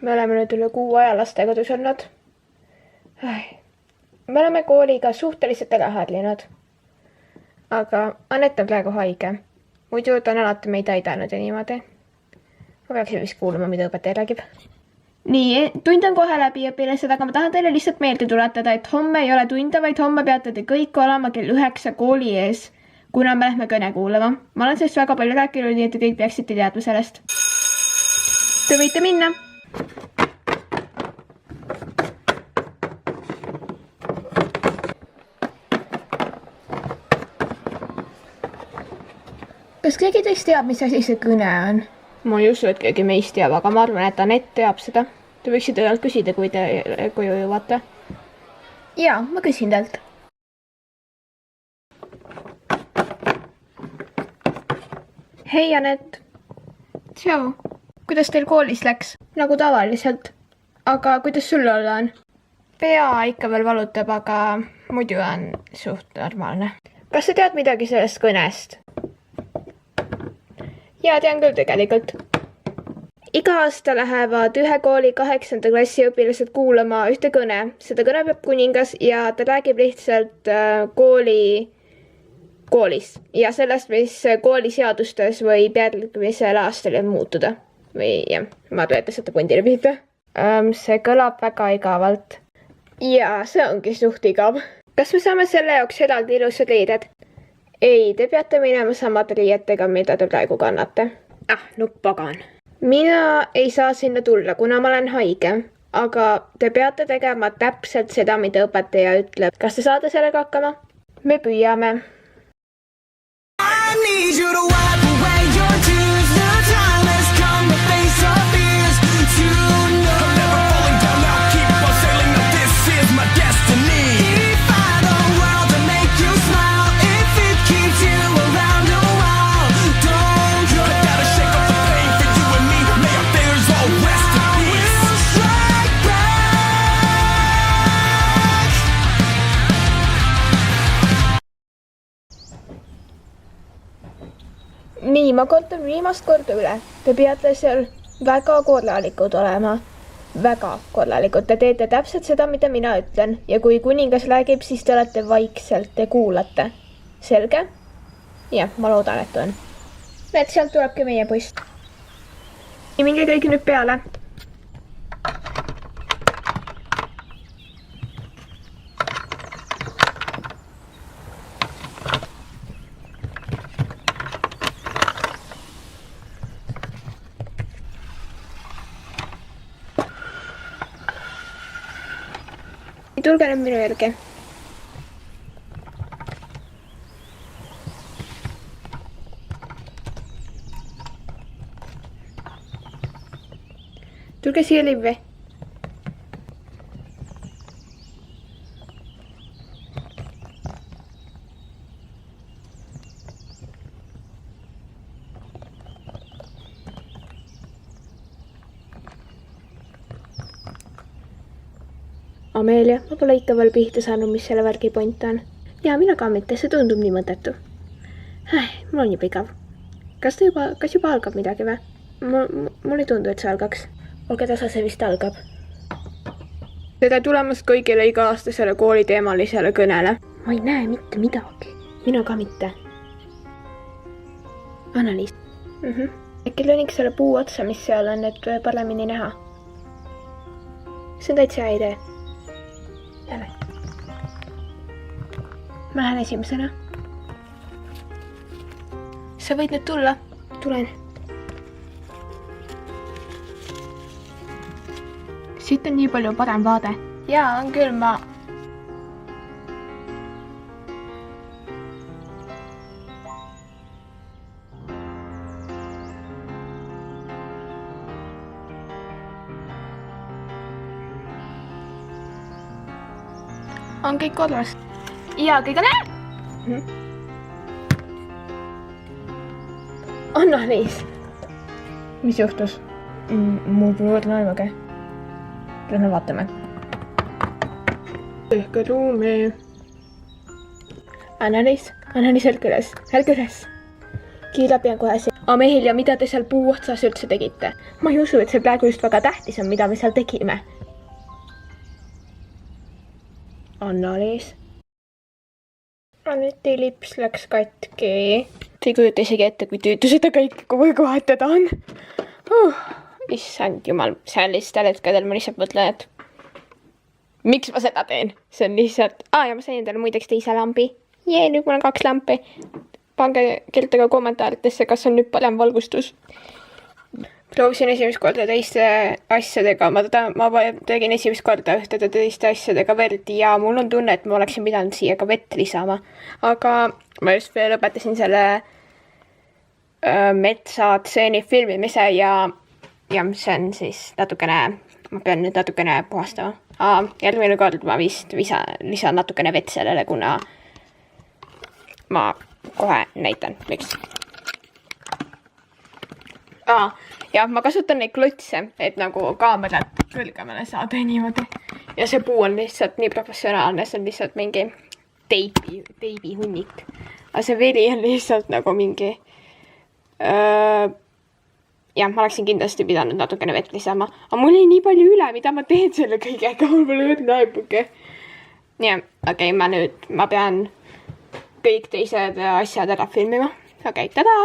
Me oleme nüüd üle 6 aja lastekodus olnud. Me oleme kooliga suhteliselt ära harjunud. Aga Anett on praegu haige. Muidu ta on alati meid aidanud ja niimoodi. Ma peaksin vist kuulama, mida õpetaja räägib. Nii, tund on kohe läbi õpilased, aga ma tahan teile lihtsalt meelde tuletada, et homme ei ole tunde, vaid homme peate te kõik olema kell 9 kooli ees, kuna me lähme kõne kuulama. Ma olen sellest väga palju rääkinud, nii et te kõik peaksite teadma sellest. Te võite minna. Kas keegi teist teab, mis asi see kõne on? Ma ei usu, et keegi meist teab, aga ma arvan, et Anett teab seda. Te võiksite talt küsida, kui te koju jõuate. Jaa, ma küsin talt. Hei, Anett. Tšau. Kuidas teil koolis läks? Nagu tavaliselt. Aga kuidas sul olla on? Pea ikka veel valutab, aga muidu on suht normaalne. Kas sa tead midagi sellest kõnest? Jaa, tean küll tegelikult. Iga aasta lähevad ühe kooli 8. klassi õpilased kuulama ühte kõne. Seda kõne peab kuningas ja ta räägib lihtsalt koolis ja sellest, mis kooliseadustes võib järgmisel aastal muutuda. Või jah, ma arvan, et te saate pundile pihta. See kõlab väga igavalt. Jaa, see ongi suht igav. Kas me saame selle jaoks eraldi ilusad riided? Ei, te peate minema samade riietega, mida te praegu kannate. No pagan. Mina ei saa sinna tulla, kuna ma olen haige. Aga te peate tegema täpselt seda, mida õpetaja ütleb. Kas te saate sellega hakkama? Me püüame. Nii, ma kordan viimast korda üle. Te peate seal väga korralikud olema. Väga korralikud. Te teete täpselt seda, mida mina ütlen. Ja kui kuningas räägib, siis te olete vaikselt ja kuulate. Selge? Jah, ma loodan, et on. Et sealt tulebki meie post. Ja minge kõik nüüd peale. Tulge nüüd minu järgi. Tulge siia livvi. Amelia, ma pole ikka veel pihta saanud, mis selle värgi point on. Ja mina ka mitte, see tundub nii mõttetu. Mul on juba igav. Kas juba algab midagi või? Mul ei tundu, et see algaks. Olge tasa, see vist algab. Tere tulemast kõigile iga-aastasele kooliteemalisele kõnele. Ma ei näe mitte midagi. Mina ka mitte. Annaliis. Äkki lõniks selle puu otsa, mis seal on, et paremini näha. See on täitsa hea idee. Lähme. Ma lähen esimesena. Sa võid nüüd tulla? Tulen. Siit on nii palju parem vaade. Jaa, on küll, ma... On kõik korras. Jaa, kõik on Anna-Liis. Mis juhtus? Mul pole võrdne aimugi. Lähme vaatame. Tehke ruumi. Anna-Liis, ärge üles. Kiirabi on kohe siin. Amelia, mida te seal puu otsas üldse tegite? Ma ei usu, et see praegu just väga tähtis on, mida me seal tegime. Anna-Liis. Aneti lips läks katki. Te ei kujuta isegi ette, kui tüütu seda kõike kogu kohatada on. Issand jumal, sellistel hetkedel ma lihtsalt mõtlen, et miks ma seda teen? See on lihtsalt... ja ma sain endale muideks teise lambi. Nüüd mul on 2 lampi. Pange kirjutage kommentaaritesse, kas on nüüd parem valgustus. Proovisin esimest korda teiste asjadega. Ma tegin esimest korda ühtede teiste asjadega verd ja mul on tunne, et ma oleksin pidanud siia ka vett lisama. Aga ma just veel lõpetasin selle metsatseeni filmimise ja see on siis natukene, ma pean nüüd natukene puhastama. Järgmine kord ma vist lisan natukene vett sellele, kuna ma kohe näitan, miks. Ja ma kasutan neid klotse, et nagu kaamerat kõrgemale saada niimoodi. Ja see puu on lihtsalt nii professionaalne, see on lihtsalt mingi teibi hunnik. Aga see veri on lihtsalt nagu mingi... ma oleksin kindlasti pidanud natukene vett lisama. Aga mul ei nii palju üle, mida ma teen selle kõigega, mul pole õrna aipuke. Okei, ma pean kõik teised asjad ära filmima. Okei, tada!